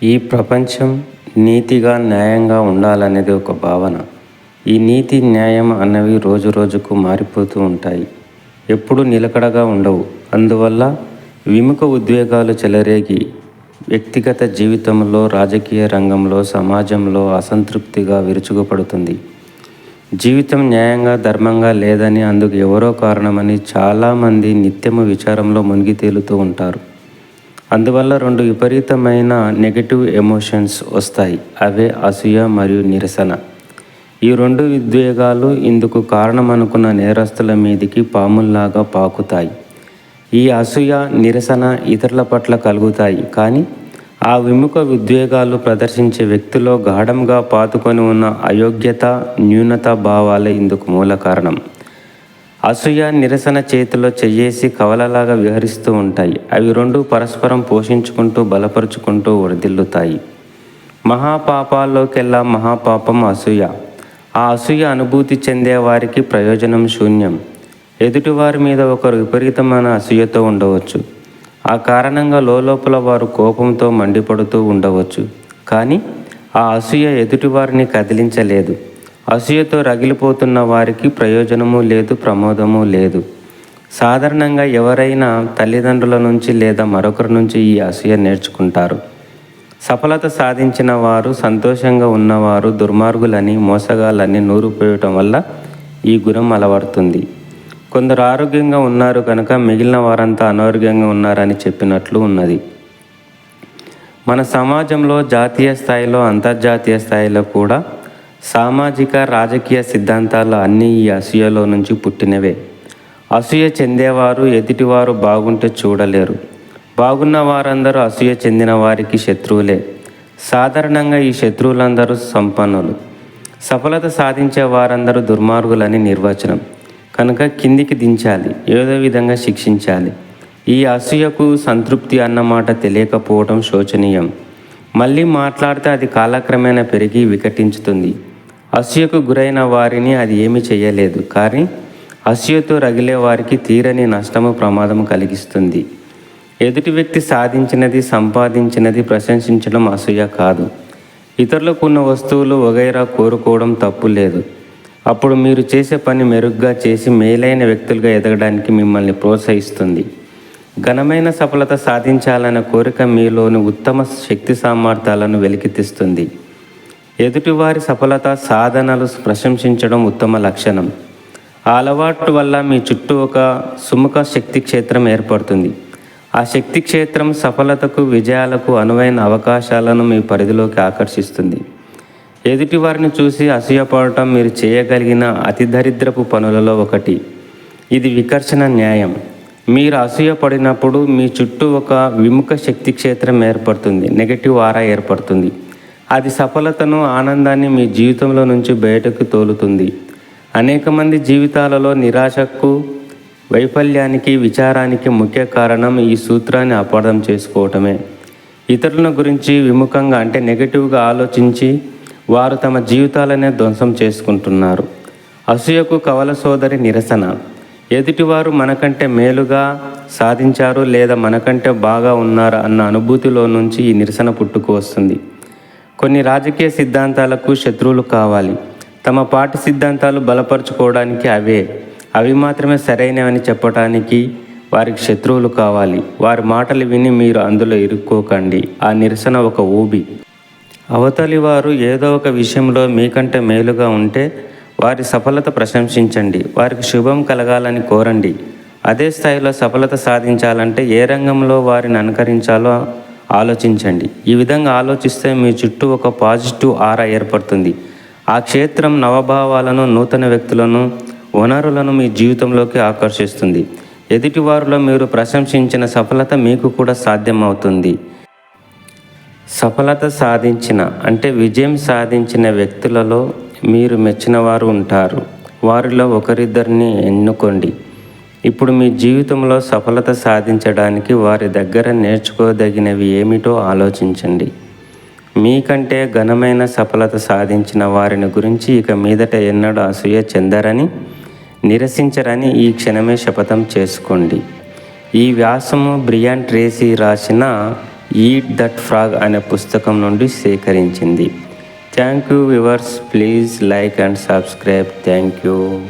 ఈ ప్రపంచం నీతిగా, న్యాయంగా ఉండాలనేది ఒక భావన. ఈ నీతి, న్యాయం అన్నవి రోజురోజుకు మారిపోతూ ఉంటాయి. ఎప్పుడూ నిలకడగా ఉండవు. అందువల్ల విముఖ ఉద్వేగాలు చెలరేగి వ్యక్తిగత జీవితంలో, రాజకీయ రంగంలో, సమాజంలో అసంతృప్తిగా విరుచుకుపడుతుంది. జీవితం న్యాయంగా, ధర్మంగా లేదని, అందుకు ఎవరో కారణమని చాలామంది నిత్యము విచారంలో మునిగి తేలుతూ ఉంటారు. అందువల్ల రెండు విపరీతమైన నెగటివ్ ఎమోషన్స్ వస్తాయి. అవే అసూయ మరియు నిరసన. ఈ రెండు ఉద్వేగాలు ఇందుకు కారణమనుకున్న నేరస్తుల మీదికి పాముల్లాగా పాకుతాయి. ఈ అసూయ, నిరసన ఇతరుల పట్ల కలుగుతాయి, కానీ ఆ విముఖ ఉద్వేగాలు ప్రదర్శించే వ్యక్తిలో గాఢంగా పాతుకొని ఉన్న అయోగ్యత, న్యూనత భావాలే ఇందుకు మూల కారణం. అసూయ, నిరసన చేతిలో చెయ్యేసి కవలలాగా విహరిస్తూ ఉంటాయి. అవి రెండు పరస్పరం పోషించుకుంటూ, బలపరుచుకుంటూ వర్ధిల్లుతాయి. మహాపాపాల్లోకెల్లా మహాపాపం అసూయ. ఆ అసూయ అనుభూతి చెందే వారికి ప్రయోజనం శూన్యం. ఎదుటివారి మీద ఒకరు విపరీతమైన అసూయతో ఉండవచ్చు. ఆ కారణంగా లోపల వారు కోపంతో మండిపడుతూ ఉండవచ్చు. కానీ ఆ అసూయ ఎదుటివారిని కదిలించలేదు. అసూయతో రగిలిపోతున్న వారికి ప్రయోజనము లేదు, ప్రమోదము లేదు. సాధారణంగా ఎవరైనా తల్లిదండ్రుల నుంచి లేదా మరొకరి నుంచి ఈ అసూయ నేర్చుకుంటారు. సఫలత సాధించిన వారు, సంతోషంగా ఉన్నవారు దుర్మార్గులని, మోసగాళ్ళని నూరిపోయటం వల్ల ఈ గుణం అలవడుతుంది. కొందరు ఆరోగ్యంగా ఉన్నారు కనుక మిగిలిన వారంతా అనారోగ్యంగా ఉన్నారని చెప్పినట్లు ఉన్నది. మన సమాజంలో జాతీయ స్థాయిలో, అంతర్జాతీయ స్థాయిలో కూడా సామాజిక, రాజకీయ సిద్ధాంతాలు అన్నీ ఈ అసూయలో నుంచి పుట్టినవే. అసూయ చెందేవారు ఎదుటివారు బాగుంటే చూడలేరు. బాగున్న వారందరూ అసూయ చెందిన వారికి శత్రువులే. సాధారణంగా ఈ శత్రువులందరూ సంపన్నులు. సఫలత సాధించే వారందరూ దుర్మార్గులని నిర్వచనం. కనుక కిందికి దించాలి, ఏదో విధంగా శిక్షించాలి. ఈ అసూయకు సంతృప్తి అన్నమాట తెలియకపోవడం శోచనీయం. మళ్ళీ మాట్లాడితే అది కాలక్రమేణా పెరిగి వికటించుతుంది. అసూయకు గురైన వారిని అది ఏమీ చేయలేదు, కానీ అసూయతో రగిలే వారికి తీరని నష్టము, ప్రమాదము కలిగిస్తుంది. ఎదుటి వ్యక్తి సాధించినది, సంపాదించినది ప్రశంసించడం అసూయ కాదు. ఇతరులకు ఉన్న వస్తువులు వగైరా కోరుకోవడం తప్పు లేదు. అప్పుడు మీరు చేసే పని మెరుగ్గా చేసి మేలైన వ్యక్తులుగా ఎదగడానికి మిమ్మల్ని ప్రోత్సహిస్తుంది. ఘనమైన సఫలత సాధించాలన్న కోరిక మీలోని ఉత్తమ శక్తి సామర్థ్యాలను వెలికితీస్తుంది. ఎదుటివారి సఫలత, సాధనలు ప్రశంసించడం ఉత్తమ లక్షణం. ఆ అలవాటు వల్ల మీ చుట్టూ ఒక సుముఖ శక్తి క్షేత్రం ఏర్పడుతుంది. ఆ శక్తి క్షేత్రం సఫలతకు, విజయాలకు అనువైన అవకాశాలను మీ పరిధిలోకి ఆకర్షిస్తుంది. ఎదుటివారిని చూసి అసూయపడటం మీరు చేయగలిగిన అతి దరిద్రపు పనులలో ఒకటి. ఇది వికర్షణ న్యాయం. మీరు అసూయపడినప్పుడు మీ చుట్టూ ఒక విముఖ శక్తి క్షేత్రం ఏర్పడుతుంది, నెగటివ్ ఆరా ఏర్పడుతుంది. అది సఫలతను, ఆనందాన్ని మీ జీవితంలో నుంచి బయటకు తోలుతుంది. అనేక మంది జీవితాలలో నిరాశకు, వైఫల్యానికి, విచారానికి ముఖ్య కారణం ఈ సూత్రాన్ని అపార్థం చేసుకోవటమే. ఇతరుల గురించి విముఖంగా అంటే నెగటివ్గా ఆలోచించి వారు తమ జీవితాలనే ధ్వంసం చేసుకుంటున్నారు. అసూయకు కవల సోదరి నిరసన. ఎదుటివారు మనకంటే మేలుగా సాధించారు లేదా మనకంటే బాగా ఉన్నారు అన్న అనుభూతిలో నుంచి ఈ నిరసన పుట్టుకు వస్తుంది. కొన్ని రాజకీయ సిద్ధాంతాలకు శత్రువులు కావాలి. తమ పార్టీ సిద్ధాంతాలు బలపరుచుకోవడానికి అవి మాత్రమే సరైనవని చెప్పడానికి వారికి శత్రువులు కావాలి. వారి మాటలు విని మీరు అందులో ఇరుక్కోకండి. ఆ నిరసన ఒక ఊబి. అవతలి వారు ఏదో ఒక విషయంలో మీకంటే మేలుగా ఉంటే వారి సఫలత ప్రశంసించండి, వారికి శుభం కలగాలని కోరండి. అదే స్థాయిలో సఫలత సాధించాలంటే ఏ రంగంలో వారిని అనుకరించాలో ఆలోచించండి. ఈ విధంగా ఆలోచిస్తే మీ చుట్టూ ఒక పాజిటివ్ ఆరా ఏర్పడుతుంది. ఆ క్షేత్రం నవభావాలను, నూతన వ్యక్తులను, వనరులను మీ జీవితంలోకి ఆకర్షిస్తుంది. ఎదుటివారిలో మీరు ప్రశంసించిన సఫలత మీకు కూడా సాధ్యమవుతుంది. సఫలత సాధించిన అంటే విజయం సాధించిన వ్యక్తులలో మీరు మెచ్చిన వారు ఉంటారు. వారిలో ఒకరిద్దరిని ఎన్నుకోండి. ఇప్పుడు మీ జీవితంలో సఫలత సాధించడానికి వారి దగ్గర నేర్చుకోదగినవి ఏమిటో ఆలోచించండి. మీకంటే ఘనమైన సఫలత సాధించిన వారిని గురించి ఇక మీదట ఎన్నడూ అసూయ చెందరని, నిరసించరని ఈ క్షణమే శపథం చేసుకోండి. ఈ వ్యాసము బ్రియాన్ ట్రేసీ రాసిన ఈట్ దట్ ఫ్రాగ్ అనే పుస్తకం నుండి సేకరించింది. Thank you viewers. Please like and subscribe. Thank you.